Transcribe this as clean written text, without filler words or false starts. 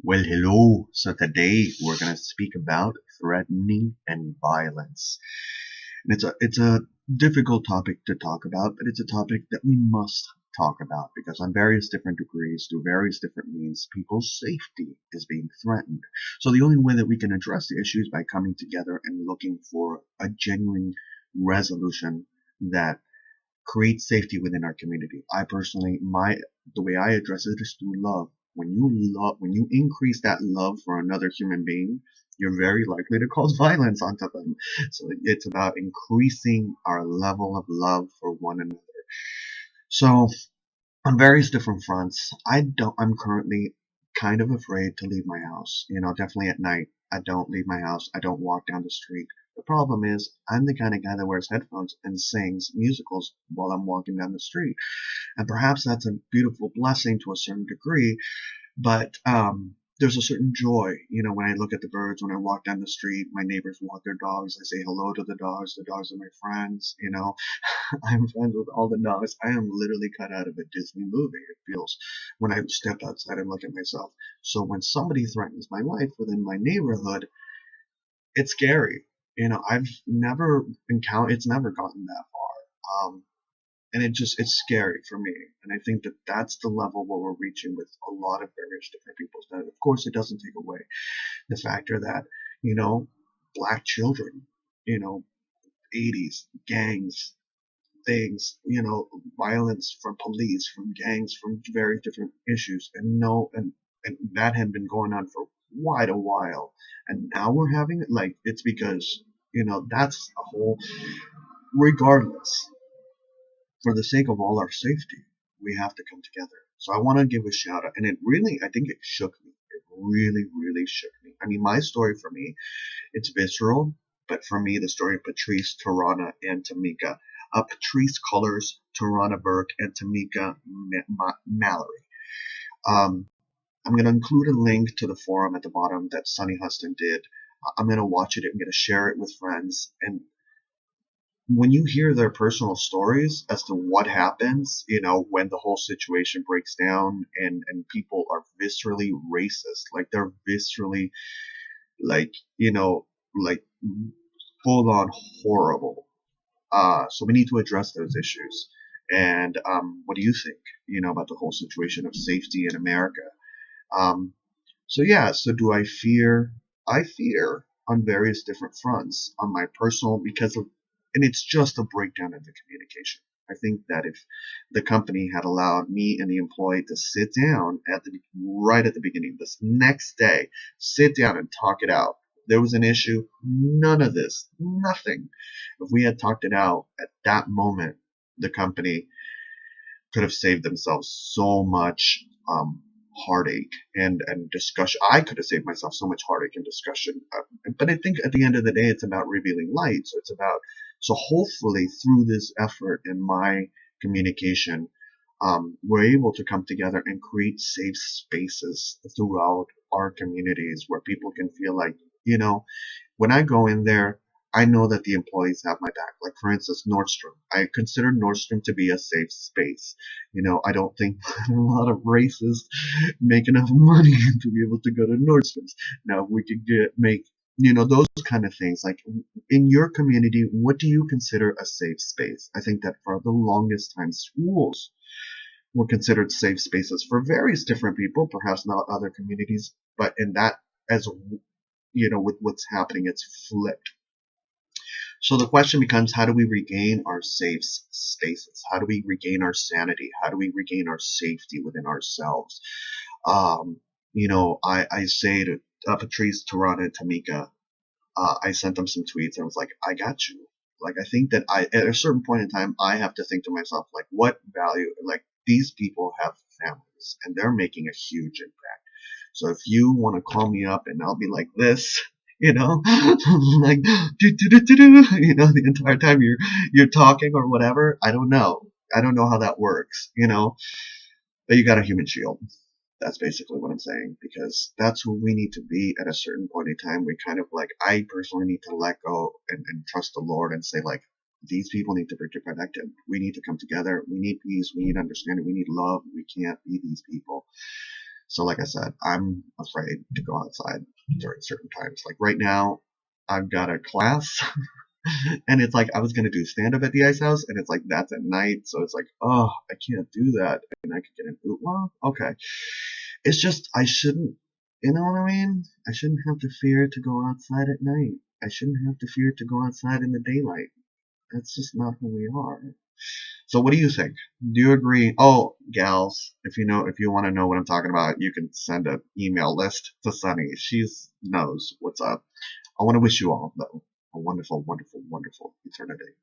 Well, hello. So today we're gonna speak about threatening and violence. And it's a difficult topic to talk about, but it's a topic that we must talk about because on various different degrees, through various different means, people's safety is being threatened. So the only way that we can address the issue is by coming together and looking for a genuine resolution that create safety within our community. I personally, the way I address it is through love. When you increase that love for another human being, you're very likely to cause violence onto them. So it's about increasing our level of love for one another. So on various different fronts, I'm currently kind of afraid to leave my house. Definitely at night. I don't leave my house. I don't walk down the street. The problem is I'm the kind of guy that wears headphones and sings musicals while I'm walking down the street. And perhaps that's a beautiful blessing to a certain degree, but there's a certain joy, when I look at the birds, when I walk down the street, my neighbors walk their dogs, I say hello to the dogs. The dogs are my friends. I'm friends with all the dogs. I am literally cut out of a Disney movie. It feels when I step outside and look at myself. So when somebody threatens my life within my neighborhood, it's scary. I've never encountered. It's never gotten that far. And it's scary for me. And I think that that's the level where we're reaching with a lot of various different people. Now, of course, it doesn't take away the factor that, you know, black children, you know, 80s, gangs, things, violence from police, from gangs, from various different issues. And that had been going on for quite a while. And now we're having it like, it's because, that's a whole, regardless, for the sake of all our safety, we have to come together. So I want to give a shout out. And I think it shook me. It really, really shook me. I mean, my story for me, it's visceral, but for me, the story of Patrice, Tarana, and Tamika. Patrice Colors, Tarana Burke, and Tamika Mallory. Um, I'm going to include a link to the forum at the bottom that Sunny Huston did. I'm going to watch it. I'm going to share it with friends. And when you hear their personal stories as to what happens, when the whole situation breaks down and people are viscerally racist, like they're viscerally, like, like full on horrible. So we need to address those issues. And what do you think, about the whole situation of safety in America? Um, so yeah, so do I fear? I fear on various different fronts. On my personal, and it's just a breakdown in the communication. I think that if the company had allowed me and the employee to sit down right at the beginning, this next day, sit down and talk it out. There was an issue, none of this, nothing. If we had talked it out at that moment, the company could have saved themselves so much heartache and discussion. I could have saved myself so much heartache and discussion. But I think at the end of the day, it's about revealing light. So hopefully through this effort in my communication, we're able to come together and create safe spaces throughout our communities where people can feel like, when I go in there, I know that the employees have my back. Like, for instance, Nordstrom. I consider Nordstrom to be a safe space. I don't think a lot of racists make enough money to be able to go to Nordstrom's. Now, we could make, those kind of things. Like, in your community, what do you consider a safe space? I think that for the longest time, schools were considered safe spaces for various different people, perhaps not other communities, but in that, as with what's happening, it's flipped. So the question becomes, how do we regain our safe spaces? How do we regain our sanity? How do we regain our safety within ourselves? I say to Patrice, Tarana, and Tamika, I sent them some tweets and I was like, I got you. Like, I think that at a certain point in time, I have to think to myself, like, what value, like, these people have families and they're making a huge impact. So if you want to call me up and I'll be like this, like the entire time you're talking or whatever. I don't know. I don't know how that works. But you got a human shield. That's basically what I'm saying, because that's who we need to be at a certain point in time. We kind of like, I personally need to let go and trust the Lord and say, like, these people need to be protected. We need to come together. We need peace. We need understanding. We need love. We can't be these people. So like I said, I'm afraid to go outside during certain times. Like right now, I've got a class and it's like I was gonna do stand up at the ice house and it's like that's at night, so it's like, oh, I can't do that and I could get an oot. Well, okay. It's just I shouldn't, you know what I mean? I shouldn't have to fear to go outside at night. I shouldn't have to fear to go outside in the daylight. That's just not who we are. So what do you think? Do you agree? Oh, gals, if you want to know what I'm talking about, you can send an email list to Sunny. She knows what's up. I want to wish you all, though, a wonderful, wonderful, wonderful eternity.